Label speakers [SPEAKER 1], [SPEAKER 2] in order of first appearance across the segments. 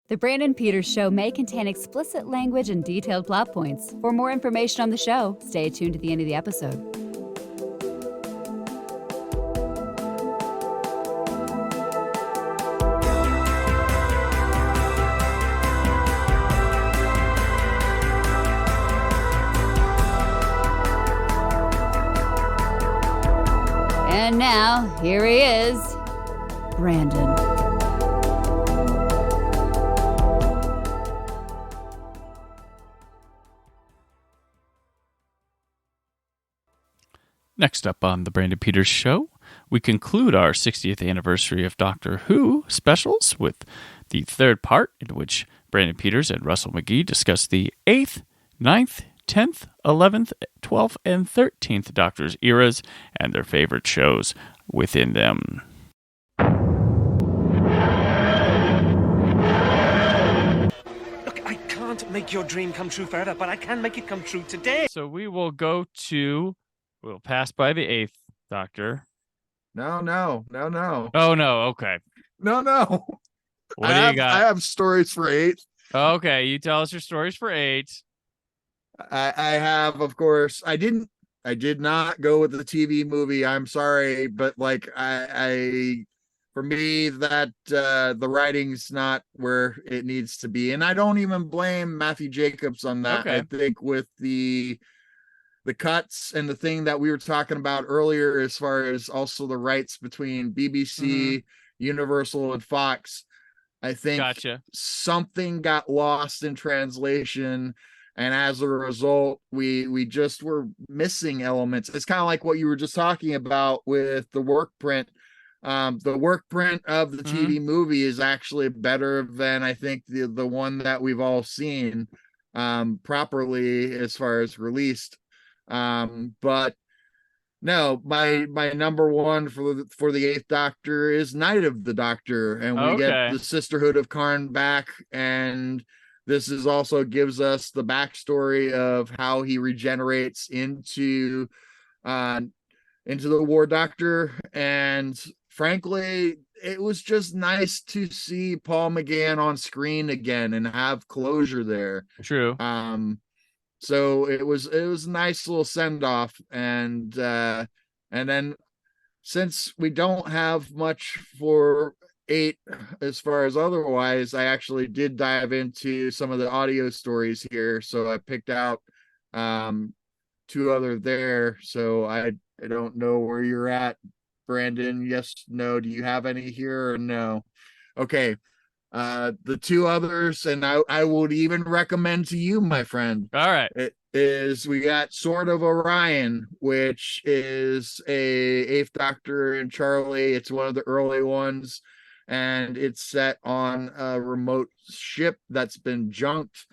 [SPEAKER 1] The Brandon Peters Show may contain explicit language and detailed plot points. For more information on the show, stay tuned to the end of the episode. And now, here he is, Brandon.
[SPEAKER 2] Next up on the Brandon Peters Show, we conclude our 60th anniversary of Doctor Who specials with the third part, in which Brandon Peters and Russell McGee discuss the 8th, 9th, 10th, 11th, 12th, and 13th Doctor's eras and their favorite shows within them.
[SPEAKER 3] Look, I can't make your dream come true forever, but I can make it come true today.
[SPEAKER 2] So we'll pass by the 8th Doctor.
[SPEAKER 4] No.
[SPEAKER 2] Oh, no. Okay.
[SPEAKER 4] No.
[SPEAKER 2] What do you got?
[SPEAKER 4] I have stories for 8.
[SPEAKER 2] Okay, you tell us your stories for 8.
[SPEAKER 4] I have, of course. I did not go with the TV movie. I'm sorry, but like I for me that the writing's not where it needs to be, and I don't even blame Matthew Jacobs on that.
[SPEAKER 2] Okay.
[SPEAKER 4] I think with the cuts and the thing that we were talking about earlier, as far as also the rights between BBC, Universal, and Fox, I think something got lost in translation. And as a result, we just were missing elements. It's kind of like what you were just talking about with the work print. The work print of the TV movie is actually better than I think the one that we've all seen properly as far as released. But no, my number one for the 8th Doctor is Night of the Doctor, and we get the Sisterhood of Karn back, and this is also gives us the backstory of how he regenerates into the War Doctor. And frankly, it was just nice to see Paul McGann on screen again and have closure there.
[SPEAKER 2] True.
[SPEAKER 4] So it was a nice little send off, and then since we don't have much for 8 as far as otherwise, I actually did dive into some of the audio stories here. So I picked out 2 other there. So I don't know where you're at, Brandon. Yes, no. Do you have any here or no? Okay. The 2 others, and I would even recommend to you, my friend.
[SPEAKER 2] All right.
[SPEAKER 4] It is, we got Sword of Orion, which is a 8th Doctor and Charlie. It's one of the early ones, and it's set on a remote ship that's been junked.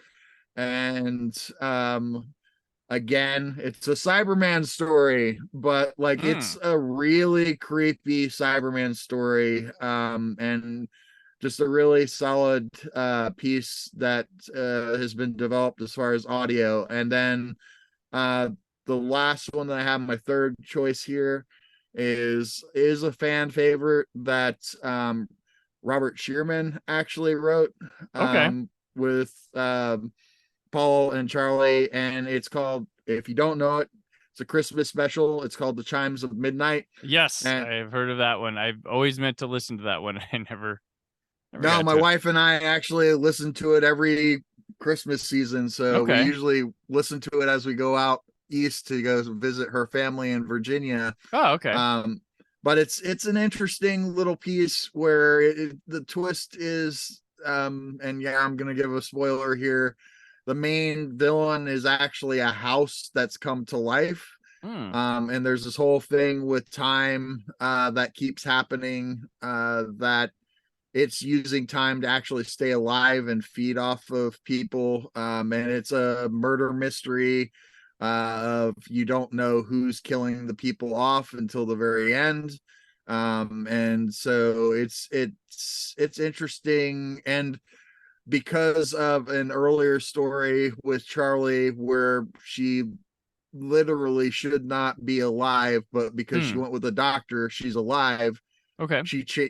[SPEAKER 4] And again, it's a Cyberman story, but like it's a really creepy Cyberman story, and just a really solid piece that has been developed as far as audio. And then the last one that I have, my third choice here, is a fan favorite that Robert Shearman actually wrote with Paul and Charlie, and it's called, if you don't know it, it's a Christmas special. It's called The Chimes of Midnight.
[SPEAKER 2] Yes, I've heard of that one. I've always meant to listen to that one. I never
[SPEAKER 4] no, my wife and I actually listen to it every Christmas season. So we usually listen to it as we go out east to go visit her family in Virginia.
[SPEAKER 2] Oh, okay.
[SPEAKER 4] But it's an interesting little piece where the twist is, and yeah, I'm going to give a spoiler here. The main villain is actually a house that's come to life. And there's this whole thing with time that keeps happening, that it's using time to actually stay alive and feed off of people. And it's a murder mystery of you don't know who's killing the people off until the very end. And so it's interesting. And because of an earlier story with Charlie where she literally should not be alive, but because she went with the doctor, she's alive.
[SPEAKER 2] Okay.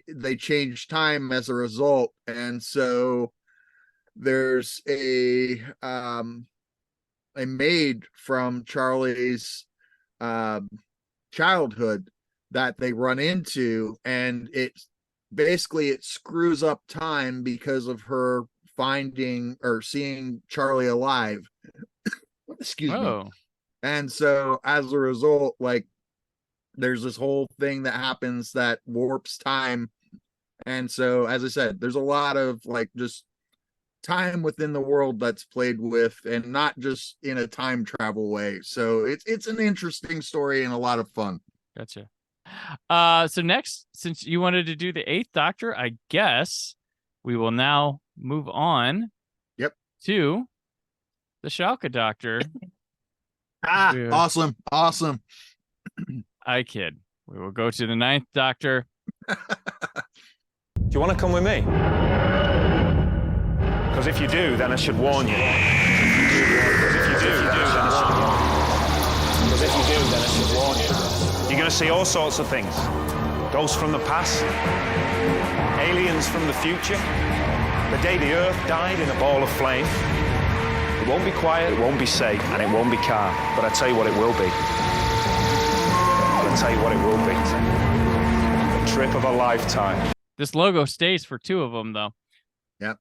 [SPEAKER 4] They changed time as a result, and so there's a maid from Charlie's childhood that they run into, and it screws up time because of her finding or seeing Charlie alive. Excuse me. And so as a result, like, there's this whole thing that happens that warps time. And so, as I said, there's a lot of like just time within the world that's played with, and not just in a time travel way. So it's an interesting story and a lot of fun.
[SPEAKER 2] Gotcha. So next, since you wanted to do the Eighth Doctor, I guess we will now move on.
[SPEAKER 4] Yep.
[SPEAKER 2] To the Schalke Doctor.
[SPEAKER 4] Awesome.
[SPEAKER 2] I kid. We will go to the Ninth Doctor.
[SPEAKER 5] Do you want to come with me? Because if you do, then I should warn you. You're going to see all sorts of things. Ghosts from the past, aliens from the future, the day the Earth died in a ball of flame. It won't be quiet, it won't be safe, and it won't be calm. But I tell you what it will be. The trip of a lifetime.
[SPEAKER 2] This logo stays for two of them, though.
[SPEAKER 4] Yep.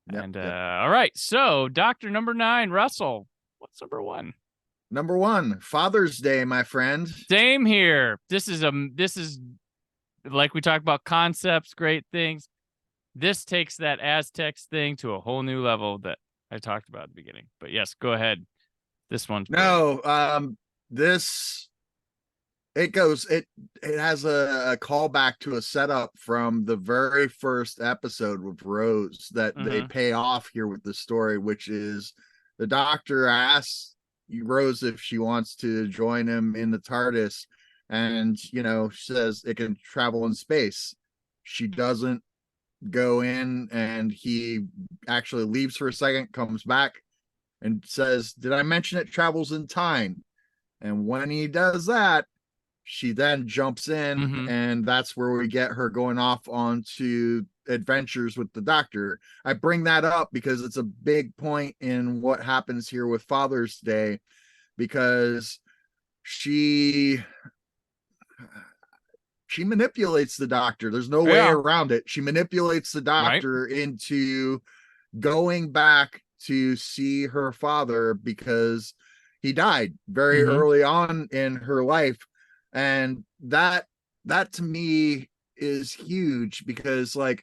[SPEAKER 2] And all right, so Doctor number 9, Russell. What's number 1?
[SPEAKER 4] Number 1, Father's Day, my friend.
[SPEAKER 2] Same here. This is like we talked about concepts, great things. This takes that Aztecs thing to a whole new level that I talked about at the beginning. But yes, go ahead. This one's
[SPEAKER 4] this it has a callback to a setup from the very first episode with Rose that they pay off here with the story, which is the Doctor asks Rose if she wants to join him in the TARDIS, and she says it can travel in space. She doesn't go in, and he actually leaves for a second, comes back and says, "Did I mention it travels in time?" And when he does that, she then jumps in, and that's where we get her going off onto adventures with the Doctor. I bring that up because it's a big point in what happens here with Father's Day, because she manipulates the Doctor. There's no way around it. She manipulates the Doctor into going back to see her father because he died very early on in her life. And that to me is huge, because like,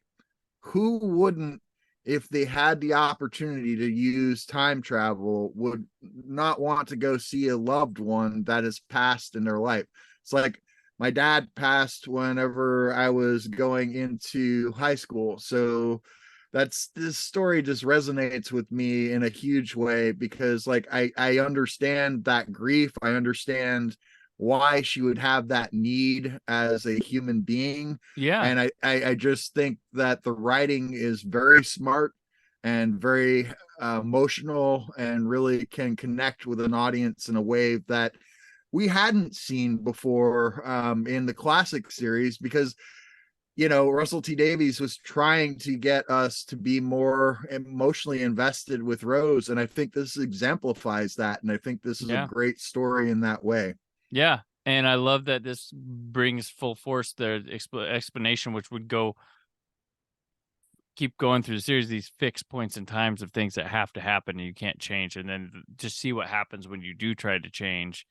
[SPEAKER 4] who wouldn't, if they had the opportunity to use time travel, would not want to go see a loved one that has passed in their life? It's like, my dad passed whenever I was going into high school. So this story just resonates with me in a huge way, because like, I understand that grief. I understand why she would have that need as a human being.
[SPEAKER 2] Yeah.
[SPEAKER 4] And I just think that the writing is very smart and very emotional, and really can connect with an audience in a way that we hadn't seen before in the classic series, because Russell T Davies was trying to get us to be more emotionally invested with Rose, and I think this exemplifies that, and I think this is a great story in that way.
[SPEAKER 2] Yeah, and I love that this brings full force the explanation, which would keep going through the series, these fixed points in times of things that have to happen and you can't change, and then just see what happens when you do try to change,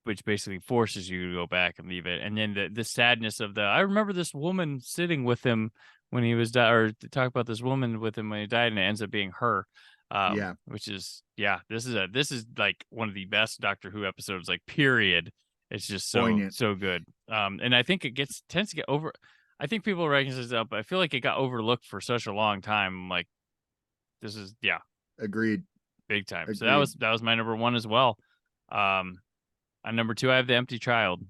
[SPEAKER 2] which basically forces you to go back and leave it. And then the sadness of I remember this woman sitting with him when he was or talk about this woman with him when he died, and it ends up being her. Which is this is like one of the best Doctor Who episodes, like, period. It's just so poignant. So good. And I think it tends to get over. I think people recognize it, but I feel like it got overlooked for such a long time. Like, this is
[SPEAKER 4] agreed,
[SPEAKER 2] big time. Agreed. So that was my number 1 as well. On number 2, I have The Empty Child,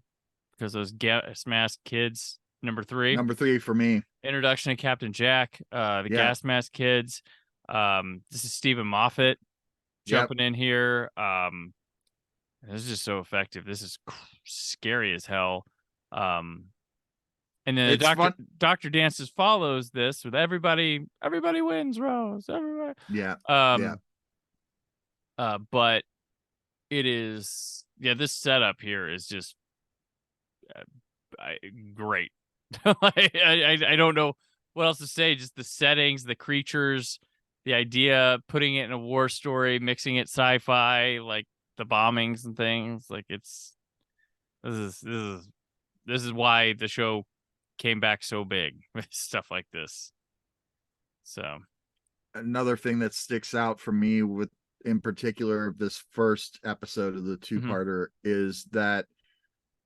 [SPEAKER 2] because those gas mask kids. Number 3
[SPEAKER 4] for me,
[SPEAKER 2] introduction to Captain Jack, the gas mask kids. This is Stephen Moffat jumping in here. This is just so effective. This is scary as hell. And then
[SPEAKER 4] It's fun.
[SPEAKER 2] Dr. Dances follows this with everybody wins, Rose. Everybody.
[SPEAKER 4] Yeah.
[SPEAKER 2] But it is, this setup here is just great. I don't know what else to say. Just the settings, the creatures, the idea, putting it in a war story, mixing it sci-fi, like the bombings and things. Like this is why the show came back so big with stuff like this. So
[SPEAKER 4] another thing that sticks out for me with, in particular, this first episode of the two-parter is that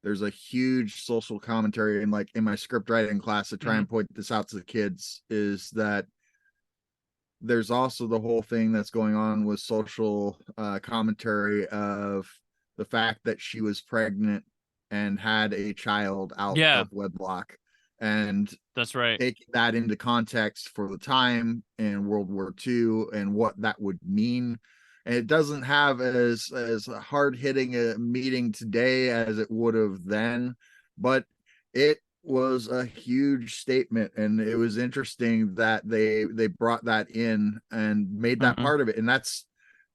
[SPEAKER 4] there's a huge social commentary, and like in my script writing class, I try and point this out to the kids, is that there's also the whole thing that's going on with social commentary of the fact that she was pregnant and had a child out of wedlock. And
[SPEAKER 2] that's right.
[SPEAKER 4] Take that into context for the time in World War II and what that would mean. And it doesn't have as hard hitting a meeting today as it would have then, but it was a huge statement, and it was interesting that they brought that in and made that part of it. And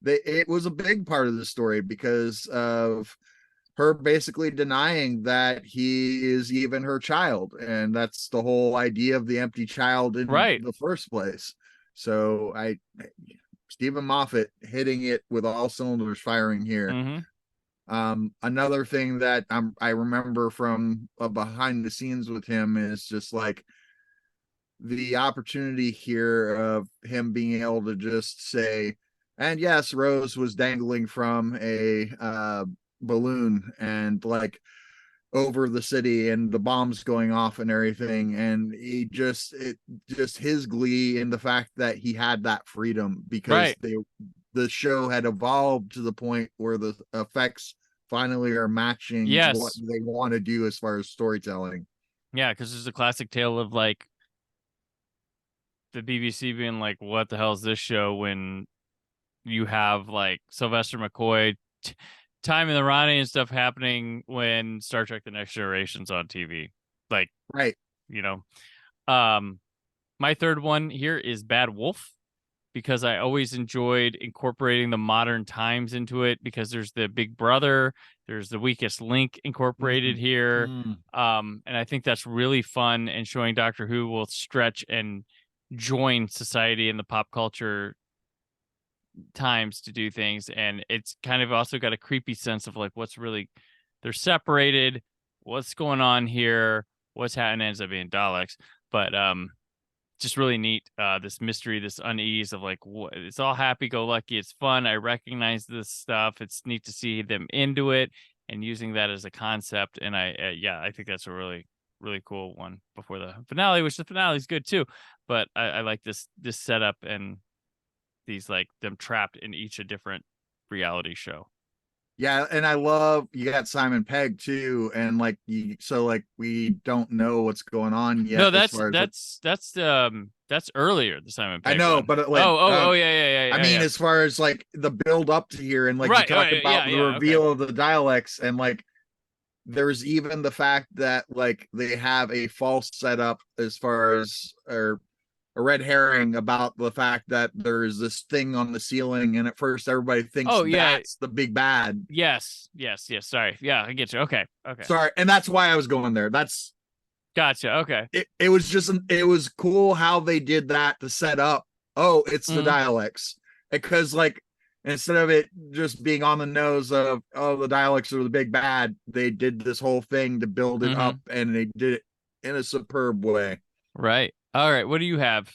[SPEAKER 4] it was a big part of the story because of her basically denying that he is even her child, and that's the whole idea of the empty child in the first place. So Stephen Moffat hitting it with all cylinders firing here. Another thing that I remember from behind the scenes with him is just like the opportunity here of him being able to just say, and yes, Rose was dangling from a balloon and like over the city and the bombs going off and everything, and he just his glee in the fact that he had that freedom because the show had evolved to the point where the effects finally are matching what they want to do as far as storytelling.
[SPEAKER 2] Because there's a classic tale of like the BBC being like, what the hell is this show, when you have like Sylvester McCoy Time in the Ronnie and stuff happening when Star Trek The Next Generation's on TV. Like, my third one here is Bad Wolf, because I always enjoyed incorporating the modern times into it, because there's the Big Brother, there's the Weakest Link incorporated here. And I think that's really fun, and showing Doctor Who will stretch and join society and the pop culture times to do things. And it's kind of also got a creepy sense of like what's really, they're separated, what's going on here, what's happening, ends up being Daleks, but just really neat, this mystery, this unease of like it's all happy-go-lucky, it's fun, I recognize this stuff, it's neat to see them into it and using that as a concept. And I think that's a really, really cool one before the finale, which the finale is good too, but I like this setup and these like them trapped in each a different reality show.
[SPEAKER 4] Yeah, and I love you got Simon Pegg too, and like so like we don't know what's going on yet.
[SPEAKER 2] No, that's earlier, the Simon Pegg.
[SPEAKER 4] I know,
[SPEAKER 2] one.
[SPEAKER 4] but like,
[SPEAKER 2] yeah.
[SPEAKER 4] I mean, as far as like the build up to here, and like you talk about the reveal of the Daleks, and like there's even the fact that like they have a false setup as far as a red herring about the fact that there's this thing on the ceiling, and at first everybody thinks that's the big bad.
[SPEAKER 2] Yes. Sorry. Yeah, I get you. Okay.
[SPEAKER 4] Sorry, and that's why I was going there. That's
[SPEAKER 2] gotcha. Okay.
[SPEAKER 4] It was just it was cool how they did that to set up. Oh, it's the Daleks, because like instead of it just being on the nose of the Daleks are the big bad, they did this whole thing to build it up, and they did it in a superb way.
[SPEAKER 2] Right. All right, what do you have?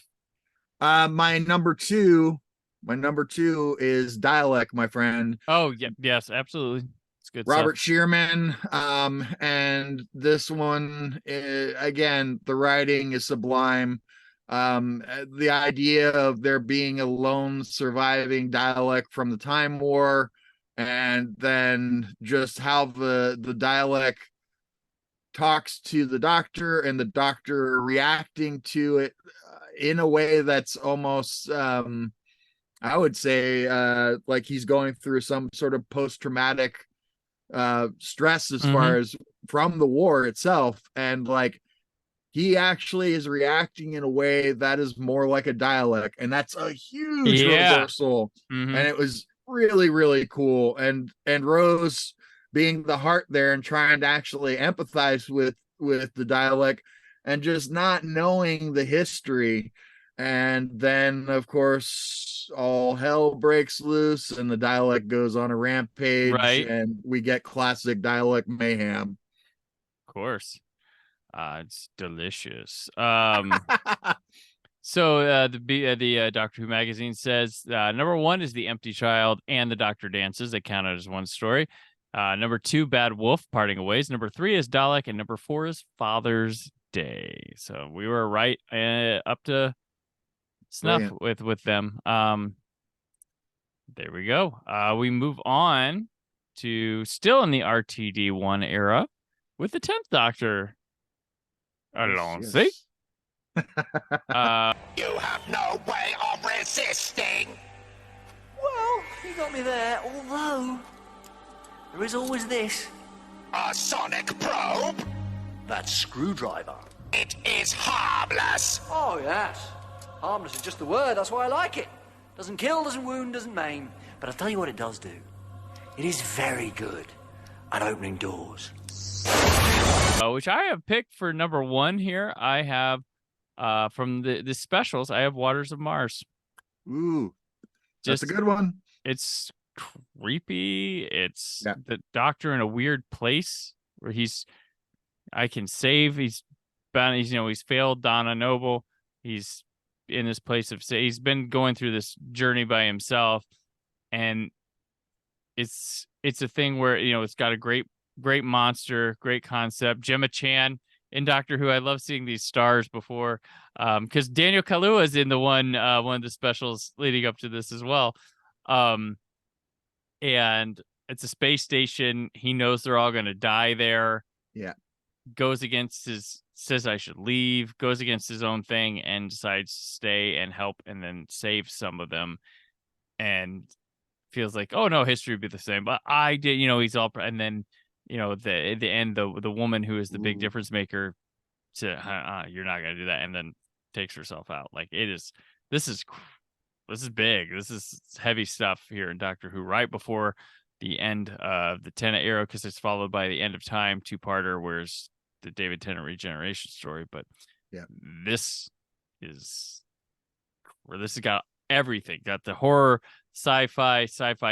[SPEAKER 4] My number two is Dialect, my friend.
[SPEAKER 2] Oh, yes, absolutely. It's good
[SPEAKER 4] Robert
[SPEAKER 2] stuff.
[SPEAKER 4] Shearman. And this one, again, the writing is sublime. The idea of there being a lone surviving Dialect from the Time War, and then just how the Dialect talks to the Doctor, and the Doctor reacting to it in a way that's almost I would say like he's going through some sort of post-traumatic stress as far as from the war itself, and like he actually is reacting in a way that is more like a dialect, and that's a huge reversal.
[SPEAKER 2] Mm-hmm.
[SPEAKER 4] And it was really, really cool. And Rose being the heart there and trying to actually empathize with the dialect and just not knowing the history. And then, of course, all hell breaks loose and the dialect goes on a rampage,
[SPEAKER 2] right?
[SPEAKER 4] And we get classic dialect mayhem.
[SPEAKER 2] Of course. It's delicious. So the Doctor Who magazine says number 1 is The Empty Child and The Doctor Dances. They counted as one story. Number 2, Bad Wolf, Parting of Ways. Number 3 is Dalek, and number 4 is Father's Day. So we were right up to snuff with them. There we go. We move on to still in the RTD1 era with the 10th Doctor.
[SPEAKER 6] Yes.
[SPEAKER 2] You
[SPEAKER 6] have no way of resisting.
[SPEAKER 7] Well, you got me there, although there is always this.
[SPEAKER 6] A sonic probe?
[SPEAKER 7] That screwdriver.
[SPEAKER 6] It is harmless.
[SPEAKER 7] Oh, yes. Harmless is just the word, that's why I like it. Doesn't kill, doesn't wound, doesn't maim. But I'll tell you what it does do. It is very good at opening doors.
[SPEAKER 2] Which I have picked for number 1 here. I have from the specials, I have Waters of Mars.
[SPEAKER 4] Ooh, that's a good one.
[SPEAKER 2] It's creepy. It's the Doctor in a weird place where he's failed Donna Noble. He's in this place of he's been going through this journey by himself, and it's a thing where it's got a great monster, great concept. Gemma Chan in Doctor Who. I love seeing these stars before, because Daniel Kaluuya is in the one of the specials leading up to this as well. And it's a space station. He knows they're all going to die there.
[SPEAKER 4] Yeah.
[SPEAKER 2] Says I should leave, goes against his own thing and decides to stay and help and then save some of them. And feels like, oh no, history would be the same. But I did, he's all, and then, at the end, the woman who is the big difference maker you're not going to do that. And then takes herself out. Like this is big. This is heavy stuff here in Doctor Who right before the end of the Tennant era, because it's followed by the End of Time 2-parter, where's the David Tennant regeneration story. But this has got everything. Got the horror, sci-fi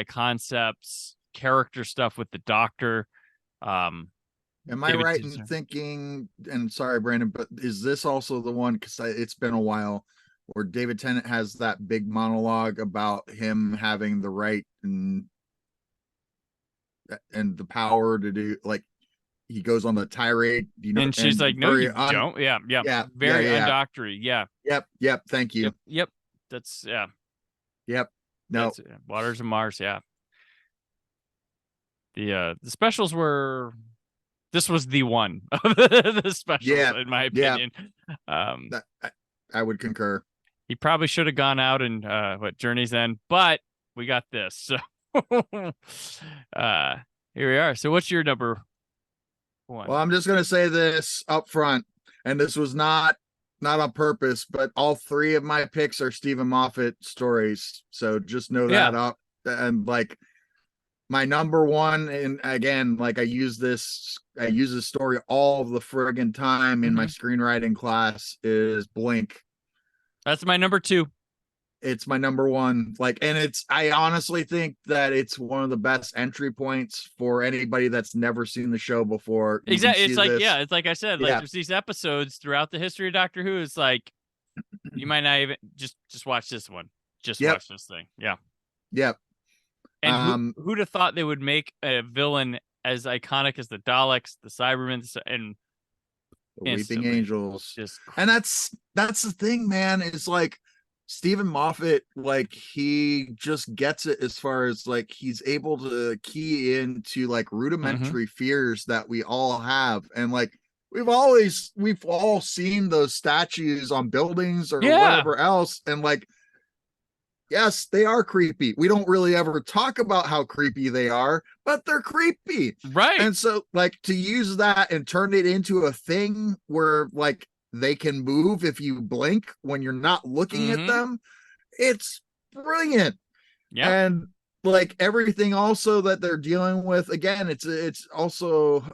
[SPEAKER 2] concepts, character stuff with the Doctor. Am
[SPEAKER 4] I right in thinking, and sorry, Brandon, but is this also the one, because it's been a while, where David Tennant has that big monologue about him having the right and the power to do, like, he goes on the tirade,
[SPEAKER 2] and she's like, no, you don't. Very undoctory.
[SPEAKER 4] Yep. Thank you.
[SPEAKER 2] Yep. That's
[SPEAKER 4] Yep. No.
[SPEAKER 2] Waters of Mars. Yeah. The specials were. This was the one of the specials, in my opinion.
[SPEAKER 4] I would concur.
[SPEAKER 2] He probably should have gone out and Journey's End, but we got this. So here we are. So what's your number 1?
[SPEAKER 4] Well, I'm just gonna say this up front, and this was not on purpose, but all 3 of my picks are Stephen Moffat stories. So just know that up. And like my number 1, and again, like I use this story all the friggin' time in my screenwriting class, is Blink.
[SPEAKER 2] That's my number 2.
[SPEAKER 4] It's my number 1. Like, and I honestly think that it's one of the best entry points for anybody that's never seen the show before.
[SPEAKER 2] Exactly. It's like, it's like I said, like there's these episodes throughout the history of Doctor Who. It's like, you might not even just watch this one. Just watch this thing. Yeah.
[SPEAKER 4] Yep.
[SPEAKER 2] And who'd have thought they would make a villain as iconic as the Daleks, the Cybermen, and
[SPEAKER 4] the Weeping Angels? And that's the thing, man. It's like Stephen Moffat, like, he just gets it as far as like he's able to key into like rudimentary fears that we all have, and like we've all seen those statues on buildings or whatever else, and like, yes, they are creepy. We don't really ever talk about how creepy they are, but they're creepy.
[SPEAKER 2] Right.
[SPEAKER 4] And so like to use that and turn it into a thing where like they can move if you blink when you're not looking at them. It's brilliant.
[SPEAKER 2] Yeah.
[SPEAKER 4] And like everything also that they're dealing with, again, it's also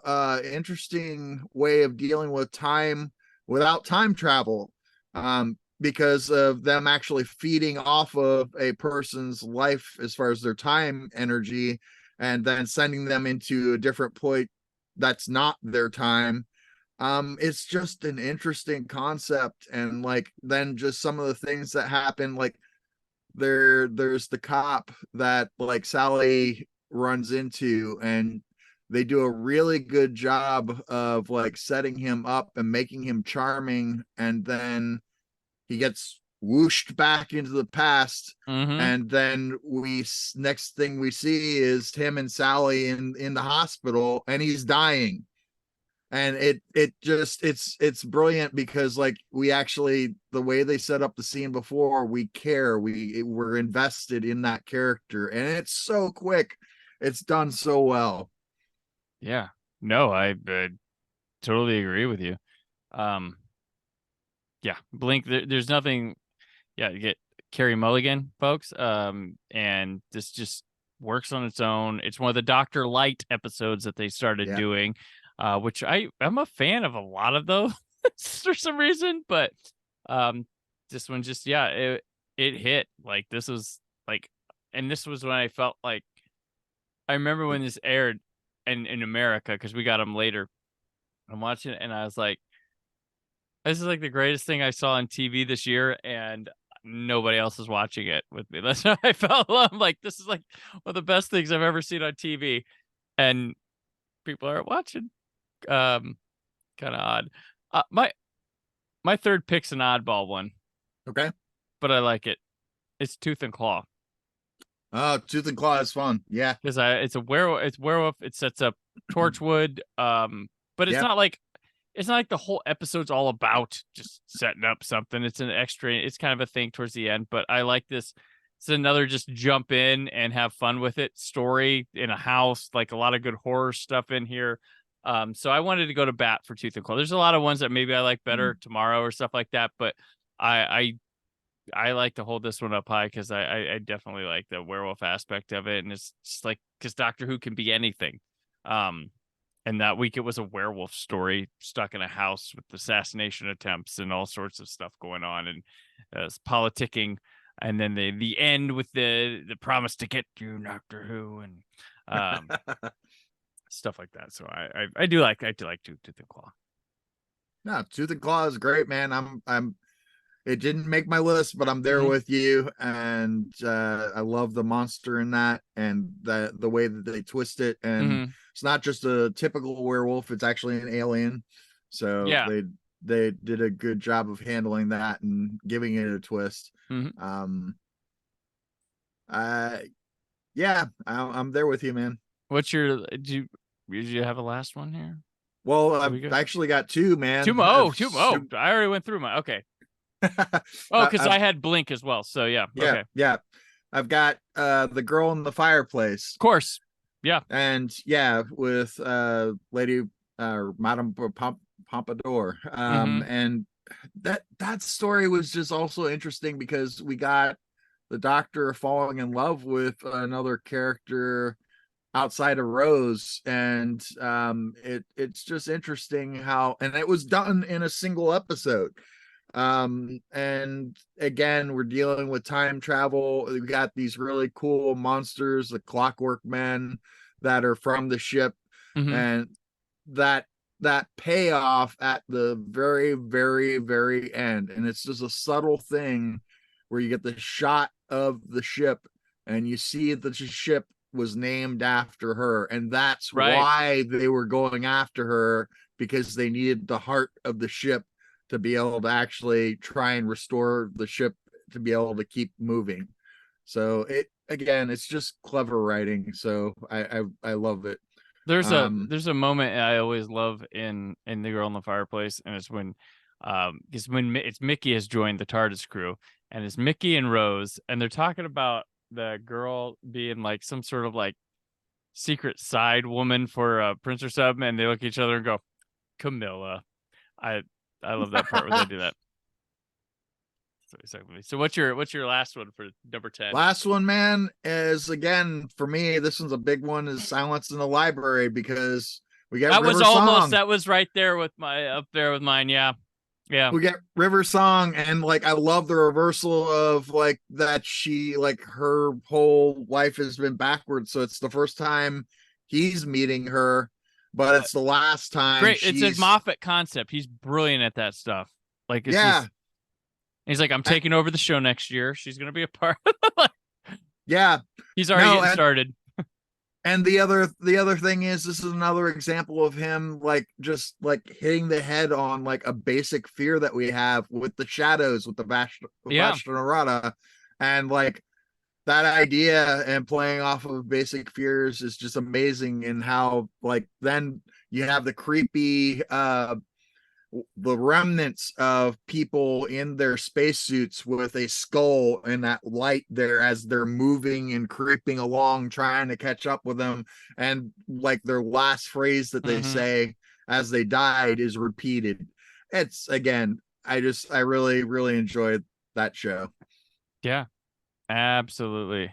[SPEAKER 4] interesting way of dealing with time without time travel, because of them actually feeding off of a person's life as far as their time energy, and then sending them into a different point that's not their time. It's just an interesting concept. And like then just some of the things that happen, like there's the cop that like Sally runs into, and they do a really good job of like setting him up and making him charming, and then he gets whooshed back into the past. And then next thing we see is him and Sally in the hospital, and he's dying. And it's brilliant because like we actually, the way they set up the scene before, we care, we're invested in that character, and it's so quick. It's done so well.
[SPEAKER 2] Yeah, no, I totally agree with you. Yeah, Blink, there's nothing. Yeah, you get Carey Mulligan, folks. And this just works on its own. It's one of the Dr. Light episodes that they started doing, which I'm a fan of a lot of those for some reason, but this one just, it hit. Like this was like, and this was when I felt like, I remember when this aired in America, because we got them later. I'm watching it and I was like, this is like the greatest thing I saw on TV this year, and nobody else is watching it with me. That's how I felt. I'm like, this is like one of the best things I've ever seen on TV, and people aren't watching. Kind of odd. My third pick's an oddball one.
[SPEAKER 4] Okay.
[SPEAKER 2] But I like it. It's Tooth and Claw.
[SPEAKER 4] Oh, Tooth and Claw is fun. Yeah.
[SPEAKER 2] Because it's a werewolf. It's werewolf. It sets up Torchwood. But it's not like the whole episode's all about just setting up something. It's an extra. It's kind of a thing towards the end. But I like this. It's another just jump in and have fun with it story in a house. Like a lot of good horror stuff in here. So I wanted to go to bat for Tooth and Claw. There's a lot of ones that maybe I like better tomorrow or stuff like that. But I like to hold this one up high because I definitely like the werewolf aspect of it. And it's just like, because Doctor Who can be anything. And that week it was a werewolf story stuck in a house with assassination attempts and all sorts of stuff going on, and politicking. And then the end with the promise to get you, Doctor Who, and stuff like that. So I do like Tooth and Claw.
[SPEAKER 4] No, Tooth and Claw is great, man. I'm it didn't make my list, but I'm there with you. And I love the monster in that, and the way that they twist it. And it's not just a typical werewolf, it's actually an alien. So they did a good job of handling that and giving it a twist. I'm there with you, man.
[SPEAKER 2] What's your, did you have a last one here?
[SPEAKER 4] Well, I've actually got two, man.
[SPEAKER 2] Two. I already went through my, okay. Because I had Blink as well. So yeah. Okay.
[SPEAKER 4] Yeah. I've got The Girl in the Fireplace.
[SPEAKER 2] Of course. Yeah.
[SPEAKER 4] And with Lady Madame Pompadour. And that story was just also interesting because we got the Doctor falling in love with another character outside of Rose, and it's just interesting how, and it was done in a single episode. And again, we're dealing with time travel. We got these really cool monsters, the Clockwork Men, that are from the ship, and that payoff at the very, very, very end. And it's just a subtle thing where you get the shot of the ship and you see that the ship was named after her, and that's why they were going after her, because they needed the heart of the ship to be able to actually try and restore the ship to be able to keep moving. So it's just clever writing. So I love it.
[SPEAKER 2] There's a moment I always love in The Girl in the Fireplace, and it's when it's Mickey has joined the TARDIS crew, and it's Mickey and Rose, and they're talking about the girl being like some sort of like secret side woman for Prince or something, and they look at each other and go, Camilla. I love that part when they do that. So what's your last one for number 10?
[SPEAKER 4] Last one, man, is again for me. This one's a big one. Is Silence in the Library, because we get River Song.
[SPEAKER 2] That was right there with mine. Yeah.
[SPEAKER 4] We get River Song, and like I love the reversal of like that she like her whole life has been backwards. So it's the first time he's meeting her, but it's the last time.
[SPEAKER 2] Great. It's a Moffat concept. He's brilliant at that stuff. Like he's like, I'm taking over the show next year. She's gonna be a part.
[SPEAKER 4] Yeah.
[SPEAKER 2] He's already getting started.
[SPEAKER 4] And the other thing is, this is another example of him like just like hitting the head on like a basic fear that we have with the shadows, with the Vashta-Nerada, and like that idea and playing off of basic fears is just amazing. And how like then you have the creepy the remnants of people in their spacesuits with a skull and that light there as they're moving and creeping along, trying to catch up with them. And like their last phrase that they say as they died is repeated. It's again, I really, really enjoyed that show.
[SPEAKER 2] Yeah, absolutely.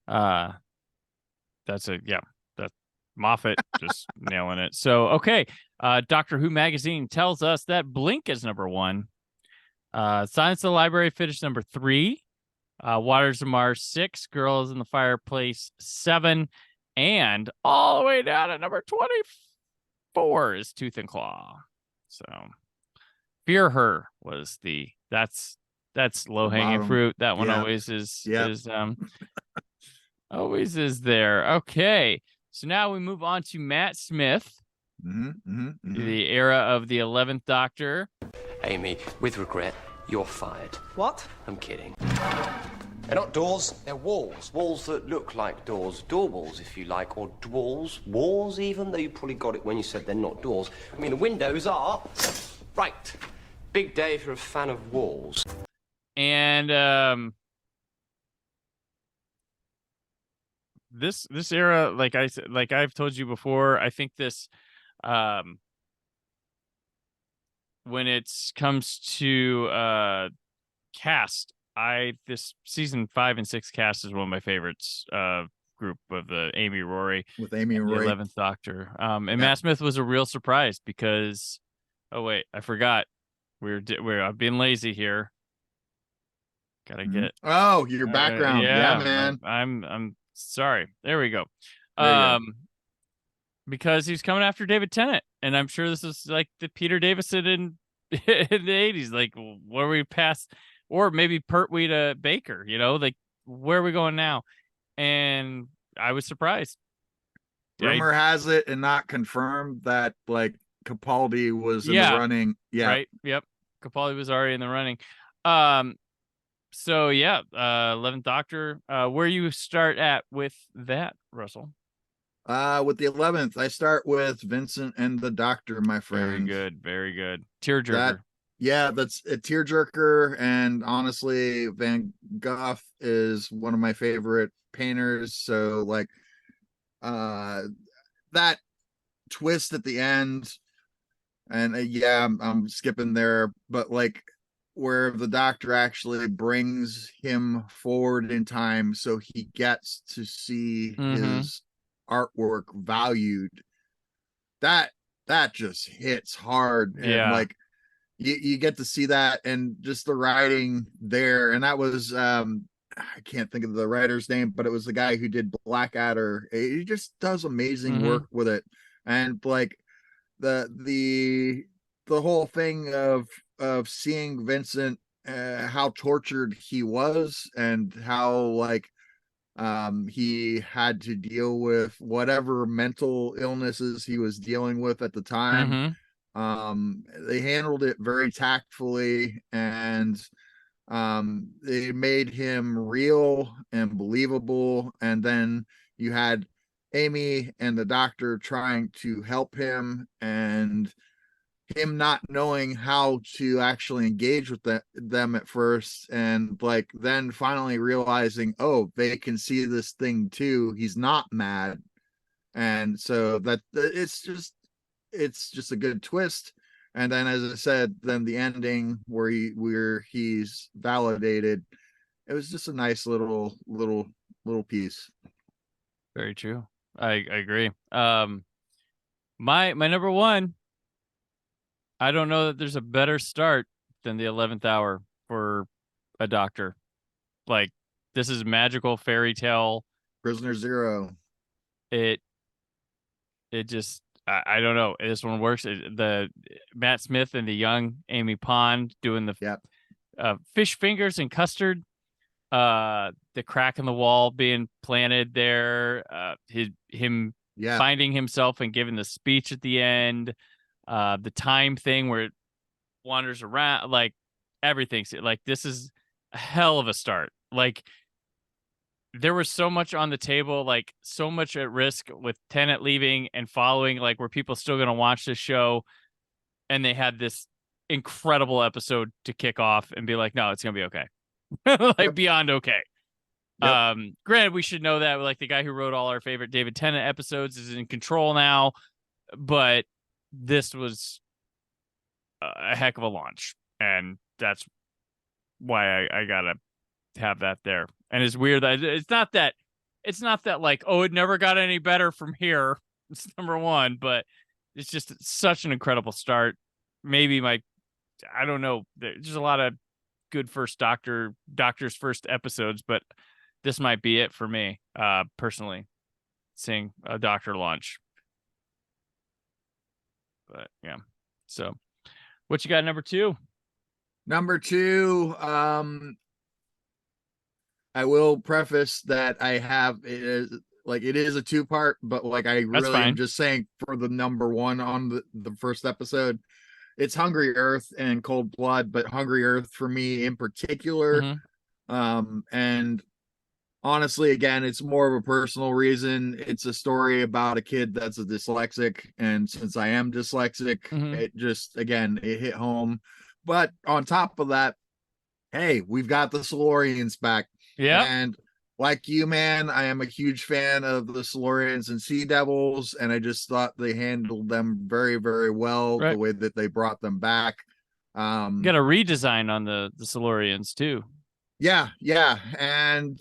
[SPEAKER 2] That Moffat just nailing it. So, okay. Doctor Who magazine tells us that Blink is number 1. Silence of the Library finished number 3. Waters of Mars 6. Girls in the Fireplace 7. And all the way down at number 24 is Tooth and Claw. So Fear Her was that's low hanging fruit. That one always is always is there. Okay. So now we move on to Matt Smith. The era of the 11th Doctor.
[SPEAKER 8] Amy, with regret, you're fired.
[SPEAKER 7] What?
[SPEAKER 8] I'm kidding. They're not doors, they're walls. Walls that look like doors. Door walls, if you like, or walls. Walls, even, though you probably got it when you said they're not doors. I mean, the windows are... Right. Big day if you're a fan of walls.
[SPEAKER 2] And, this era, like I've told you before, I think this... when it comes to cast, this season 5 and 6 cast is one of my favorites. Group of the Amy Rory
[SPEAKER 4] with Amy and Rory,
[SPEAKER 2] the 11th Doctor. And Matt Smith was a real surprise because I forgot I'm being lazy here. Gotta get
[SPEAKER 4] your background. Man.
[SPEAKER 2] I'm sorry. There we go.
[SPEAKER 4] There you go.
[SPEAKER 2] Because he's coming after David Tennant, and I'm sure this is like the Peter Davison in the 80s. Like, where we pass, or maybe Pertwee to Baker, like where are we going now? And I was surprised.
[SPEAKER 4] Rumor has it, and not confirmed, that like Capaldi was in the running. Yeah.
[SPEAKER 2] Right. Yep. Capaldi was already in the running. So 11th Doctor, where you start at with that, Russell?
[SPEAKER 4] With the 11th, I start with Vincent and the Doctor, my friend.
[SPEAKER 2] Very good. Tearjerker.
[SPEAKER 4] That's a tearjerker, and honestly, Van Gogh is one of my favorite painters. So like, that twist at the end, and I'm skipping there, but like where the Doctor actually brings him forward in time, so he gets to see his artwork valued. That just hits hard. And like you get to see that, and just the writing there. And that was I can't think of the writer's name, but it was the guy who did Blackadder. He just does amazing work with it. And like the whole thing of seeing Vincent, how tortured he was, and how like he had to deal with whatever mental illnesses he was dealing with at the time. They handled it very tactfully, and they made him real and believable. And then you had Amy and the Doctor trying to help him, and him not knowing how to actually engage with them at first, and like then finally realizing, they can see this thing too. He's not mad. And so that it's just a good twist. And then, as I said, then the ending where he's validated. It was just a nice little piece.
[SPEAKER 2] Very true. I agree. My number one. I don't know that there's a better start than the 11th hour for a doctor. Like, this is magical fairy tale.
[SPEAKER 4] Prisoner Zero.
[SPEAKER 2] It just, I don't know. This one works. The Matt Smith and the young Amy Pond doing the fish fingers and custard. The crack in the wall being planted there. Him finding himself and giving the speech at the end. The time thing where it wanders around, like everything's like, this is a hell of a start. Like, there was so much on the table, like so much at risk with Tennant leaving and following, like, were people still going to watch this show? And they had this incredible episode to kick off and be like, no, it's going to be okay. Like, beyond okay. Granted, we should know that, like, the guy who wrote all our favorite David Tennant episodes is in control now, but this was a heck of a launch, and that's why I gotta have that there. And it's weird that it's not that like, oh, it never got any better from here. It's number one, but it's just such an incredible start. Maybe I don't know. There's a lot of good Doctor's first episodes, but this might be it for me, personally, seeing a Doctor launch. But yeah, so what you got number two?
[SPEAKER 4] Number two, I will preface that I have it is a two-part, but like I really am just saying for the number one on the first episode, it's Hungry Earth and Cold Blood, but Hungry Earth for me in particular. And honestly, again, it's more of a personal reason. It's a story about a kid that's a dyslexic, and since I am dyslexic, it just, again, it hit home. But on top of that, hey, we've got the Silurians back.
[SPEAKER 2] Yeah.
[SPEAKER 4] And like you, man, I am a huge fan of the Silurians and Sea Devils, and I just thought they handled them very, very well, the way that they brought them back.
[SPEAKER 2] Got a redesign on the Silurians too.
[SPEAKER 4] Yeah. And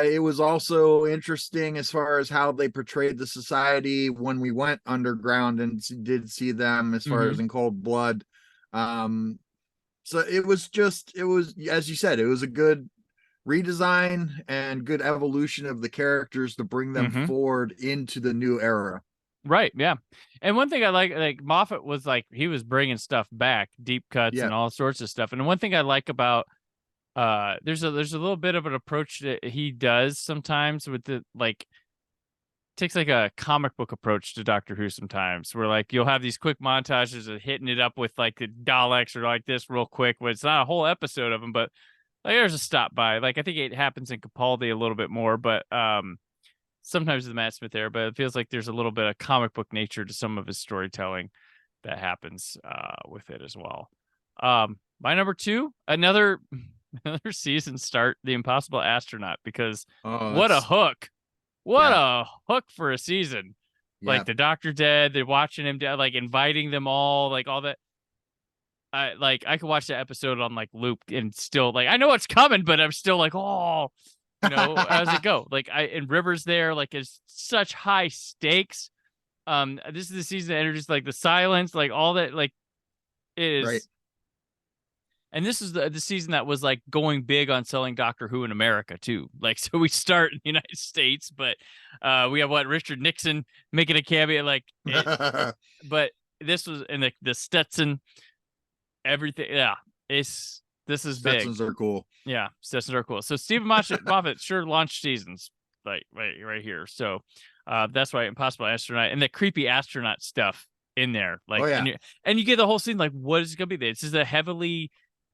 [SPEAKER 4] it was also interesting as far as how they portrayed the society when we went underground and did see them as far as in Cold Blood. So it was, as you said, it was a good redesign and good evolution of the characters to bring them forward into the new era.
[SPEAKER 2] Right. Yeah. And one thing I like Moffat was like, he was bringing stuff back, deep cuts and all sorts of stuff. And one thing I like about there's a little bit of an approach that he does sometimes with the, like, takes like a comic book approach to Doctor Who sometimes, where like you'll have these quick montages of hitting it up with like the Daleks or like this real quick, but it's not a whole episode of them, but like there's a stop by. Like I think it happens in Capaldi a little bit more, but sometimes the Matt Smith era, but it feels like there's a little bit of comic book nature to some of his storytelling that happens with it as well. My number two, another season start, The Impossible Astronaut, because what a hook. What a hook for a season. Like the Doctor dead, they're watching him dead, like inviting them all, like all that. I could watch that episode on like loop and still like I know what's coming, but I'm still like, oh, you know, how does it go? Like and Rivers there, like it's such high stakes. This is the season that introduced like the silence, like all that, like it is right. And this is the season that was like going big on selling Doctor Who in America too. Like, so we start in the United States, but we have Richard Nixon making a cameo, like, but this was in the Stetson, everything. Yeah, this is big.
[SPEAKER 4] Stetsons are cool.
[SPEAKER 2] Yeah, Stetsons are cool. So Stephen Moffat sure launched seasons like right here. So that's why Impossible Astronaut and the creepy astronaut stuff in there. Like, and you get the whole scene. Like, what is it gonna be? This is a heavily.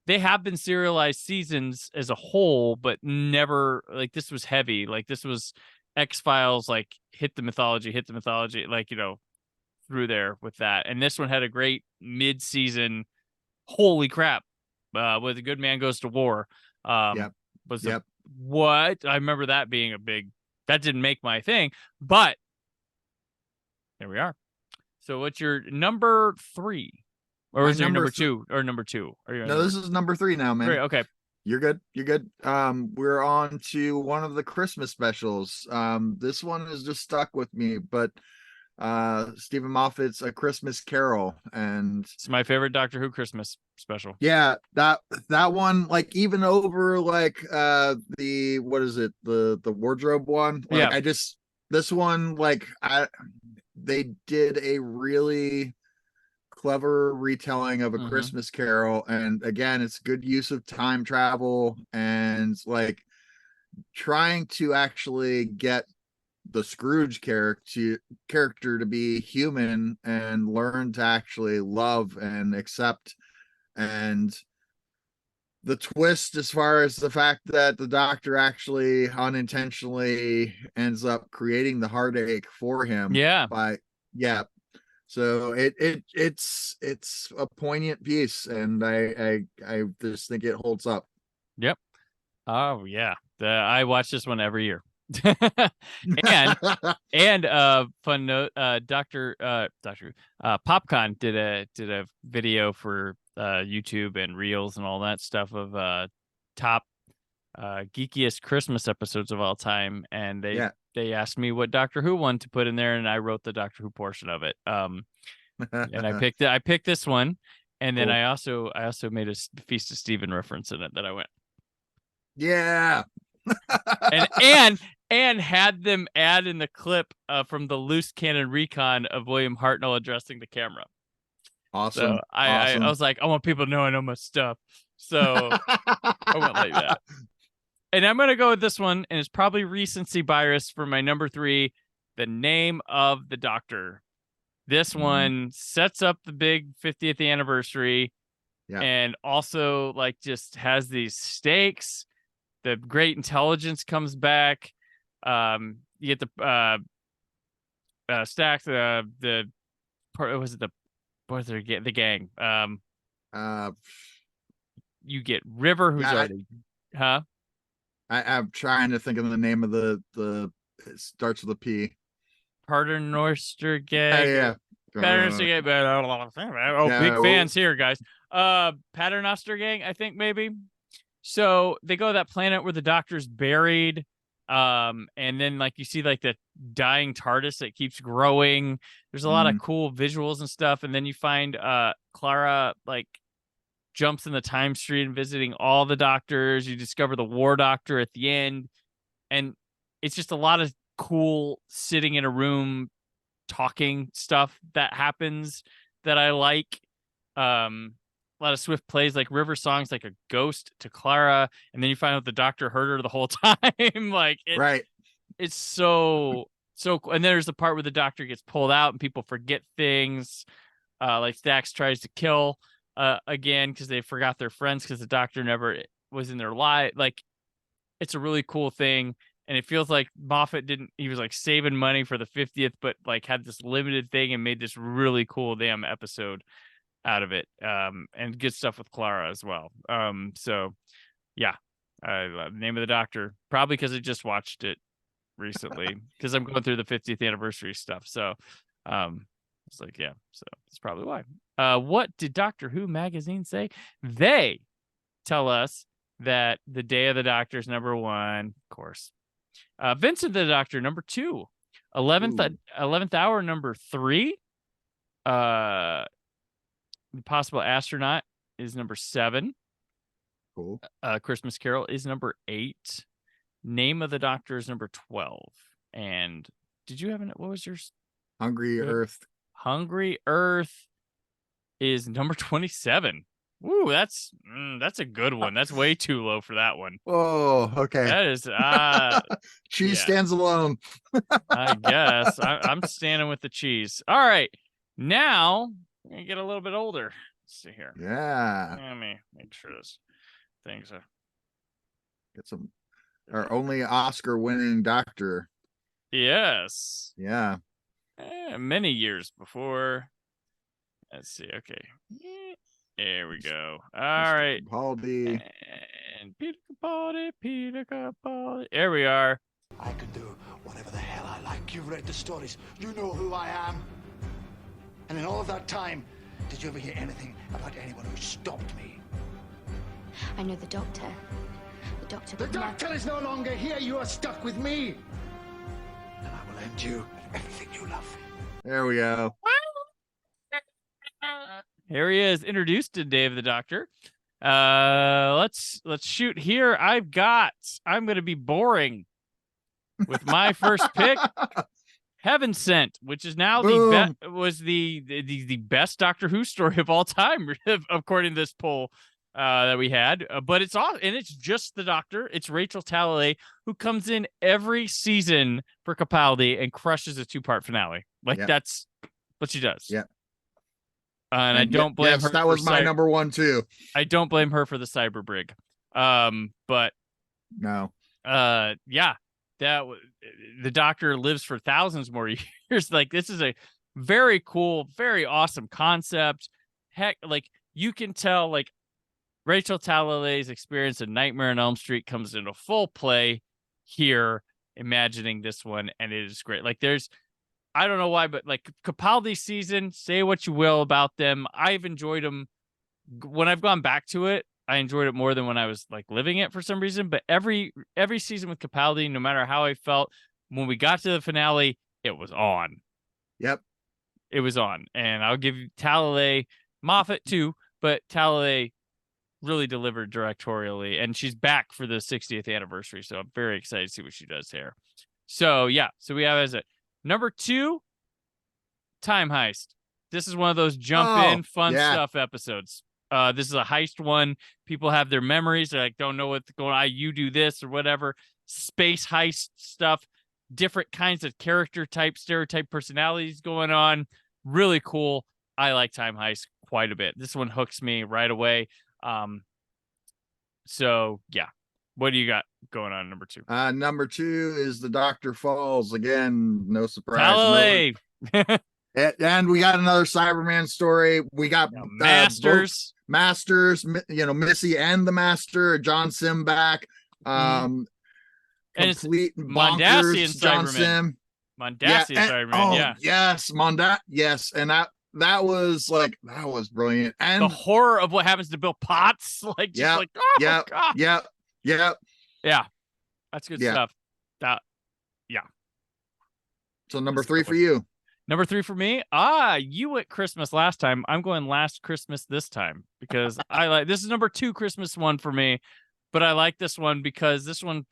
[SPEAKER 2] They have been serialized seasons as a whole, but never like this was heavy. Like this was X-Files, like hit the mythology, like, you know, through there with that. And this one had a great mid-season, holy crap, with A Good Man Goes to War. What? I remember that being a big, that didn't make my thing, but there we are. So what's your number three? Or is there number 2 or number 2?
[SPEAKER 4] No, this is number 3 now, man.
[SPEAKER 2] 3, okay.
[SPEAKER 4] You're good. We're on to one of the Christmas specials. This one has just stuck with me, but Stephen Moffat's A Christmas Carol, and
[SPEAKER 2] it's my favorite Doctor Who Christmas special.
[SPEAKER 4] Yeah, that one, like, even over like the what is it, the wardrobe one, like,
[SPEAKER 2] yeah,
[SPEAKER 4] this one, like, they did a really clever retelling of A Christmas Carol, and again, it's good use of time travel and like trying to actually get the Scrooge character to be human and learn to actually love and accept. And the twist as far as the fact that the Doctor actually unintentionally ends up creating the heartache for him. So it's a poignant piece, and I just think it holds up.
[SPEAKER 2] Yep. Oh yeah. I watch this one every year. and fun note, Dr. Popcorn did a video for YouTube and Reels and all that stuff of top geekiest Christmas episodes of all time, and they asked me what Doctor Who one to put in there, and I wrote the Doctor Who portion of it. And I picked this one, and then I also made a Feast of Stephen reference in it that I went,
[SPEAKER 4] yeah.
[SPEAKER 2] and had them add in the clip from the Loose Cannon Recon of William Hartnell addressing the camera.
[SPEAKER 4] Awesome.
[SPEAKER 2] So I was like, I want people to know I know my stuff. So I went like that. And I'm going to go with this one, and it's probably recency bias for my number 3, The Name of the Doctor. This one sets up the big 50th anniversary, and also like just has these stakes. The great intelligence comes back. You get the stacks. The gang. You get River, who's already,
[SPEAKER 4] I'm trying to think of the name of the it starts with a P.
[SPEAKER 2] Paternoster gang.
[SPEAKER 4] Yeah.
[SPEAKER 2] Paternoster gang. Big fans here, guys. Paternoster gang, I think maybe. So they go to that planet where the Doctor's buried. And then like you see like the dying TARDIS that keeps growing. There's a lot of cool visuals and stuff. And then you find Clara like jumps in the time stream visiting all the Doctors. You discover the War Doctor at the end. And it's just a lot of cool sitting in a room talking stuff that happens that I like. A lot of swift plays, like River songs like a ghost to Clara, and then you find out the Doctor heard her the whole time. Like it's so cool. And there's the part where the Doctor gets pulled out and people forget things. Like Stax tries to kill again because they forgot their friends because the Doctor never was in their life. Like it's a really cool thing. And it feels like Moffat he was like saving money for the 50th, but like had this limited thing and made this really cool damn episode out of it. And good stuff with Clara as well. So yeah, Name of the Doctor, probably because I just watched it recently because I'm going through the 50th anniversary stuff. So it's like, yeah, so that's probably why. What did Doctor Who magazine say? They tell us that The Day of the Doctor is number 1, of course. Vincent the Doctor, number 2. 11th Hour, number 3. The Possible Astronaut is number 7.
[SPEAKER 4] Cool.
[SPEAKER 2] Christmas Carol is number 8. Name of the Doctor is number 12. And did you have what was yours?
[SPEAKER 4] Hungry Earth.
[SPEAKER 2] Hungry Earth is number 27. Woo, that's a good one. That's way too low for that one.
[SPEAKER 4] Oh, okay.
[SPEAKER 2] That is
[SPEAKER 4] cheese stands alone.
[SPEAKER 2] I guess I'm standing with the cheese. All right, now we're gonna get a little bit older. Let's see here.
[SPEAKER 4] Yeah.
[SPEAKER 2] Let me make sure this things are.
[SPEAKER 4] Get some. Our only Oscar-winning Doctor.
[SPEAKER 2] Yes.
[SPEAKER 4] Yeah.
[SPEAKER 2] Many years before. Let's see. Okay. There we go. All right.
[SPEAKER 4] Capaldi.
[SPEAKER 2] And Peter Capaldi. There we are.
[SPEAKER 6] I can do whatever the hell I like. You've read the stories. You know who I am. And in all of that time, Did you ever hear anything about anyone who stopped me?
[SPEAKER 9] I know the doctor. The doctor.
[SPEAKER 6] The doctor is no longer here. You are stuck with me. And I will end you and everything you love.
[SPEAKER 4] There we go.
[SPEAKER 2] Here he is, introduced to Dave the Doctor. Let's shoot here. I'm gonna be boring with my first pick. Heaven Sent, which is now the best Doctor Who story of all time, according to this poll that we had. But it's all, and it's just the Doctor. It's Rachel Talalay, who comes in every season for Capaldi and crushes a 2-part finale. That's what she does.
[SPEAKER 4] Yeah.
[SPEAKER 2] And I don't blame her.
[SPEAKER 4] That was my number one too.
[SPEAKER 2] I don't blame her for the cyber brig. But
[SPEAKER 4] no.
[SPEAKER 2] Yeah. The Doctor lives for thousands more years. Like, this is a very cool, very awesome concept. Heck, like, you can tell, like, Rachel Talalay's experience in Nightmare on Elm Street comes into full play here, imagining this one, and it is great. Like, I don't know why, but like Capaldi season, say what you will about them, I've enjoyed them. When I've gone back to it, I enjoyed it more than when I was like living it for some reason. But every season with Capaldi, no matter how I felt, when we got to the finale, it was on.
[SPEAKER 4] Yep.
[SPEAKER 2] It was on. And I'll give you Talalay, Moffat too, but Talalay really delivered directorially. And she's back for the 60th anniversary. So I'm very excited to see what she does here. So yeah, so we have as a number 2, Time Heist. This is one of those jump in fun stuff episodes. This is a heist one. People have their memories. They're like, don't know what's going on. You do this or whatever. Space heist stuff. Different kinds of character type, stereotype personalities going on. Really cool. I like Time Heist quite a bit. This one hooks me right away. So yeah. What do you got going on number 2?
[SPEAKER 4] Number 2 is The Doctor Falls. Again, no surprise.
[SPEAKER 2] Talalay.
[SPEAKER 4] And we got another Cyberman story. We got
[SPEAKER 2] Masters,
[SPEAKER 4] Missy and the Master, John Sim back.
[SPEAKER 2] And
[SPEAKER 4] Complete
[SPEAKER 2] Mondasian
[SPEAKER 4] bonkers, John
[SPEAKER 2] Cyberman.
[SPEAKER 4] Sim.
[SPEAKER 2] Mondasian Cyberman,
[SPEAKER 4] yes, and that was brilliant. And
[SPEAKER 2] the horror of what happens to Bill Potts, like just God. Yeah, that's good stuff.
[SPEAKER 4] So number 3 for you.
[SPEAKER 2] Number 3 for me. You went Christmas last time. I'm going Last Christmas this time because this is number 2 Christmas one for me, but I like this one because this one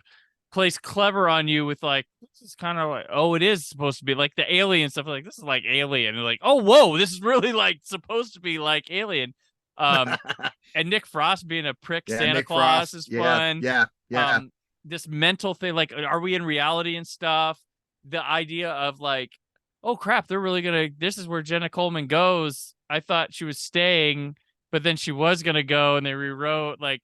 [SPEAKER 2] plays clever on you with like, this is kind of like, it is supposed to be like the Alien stuff. Like, this is like Alien. And like, oh, whoa, this is really like supposed to be like Alien. And Nick Frost being a prick Santa
[SPEAKER 4] Nick
[SPEAKER 2] Claus
[SPEAKER 4] Frost
[SPEAKER 2] is fun.
[SPEAKER 4] Yeah.
[SPEAKER 2] This mental thing, like, are we in reality and stuff? The idea of like, oh crap, they're really this is where Jenna Coleman goes. I thought she was staying, but then she was gonna go, and they rewrote like,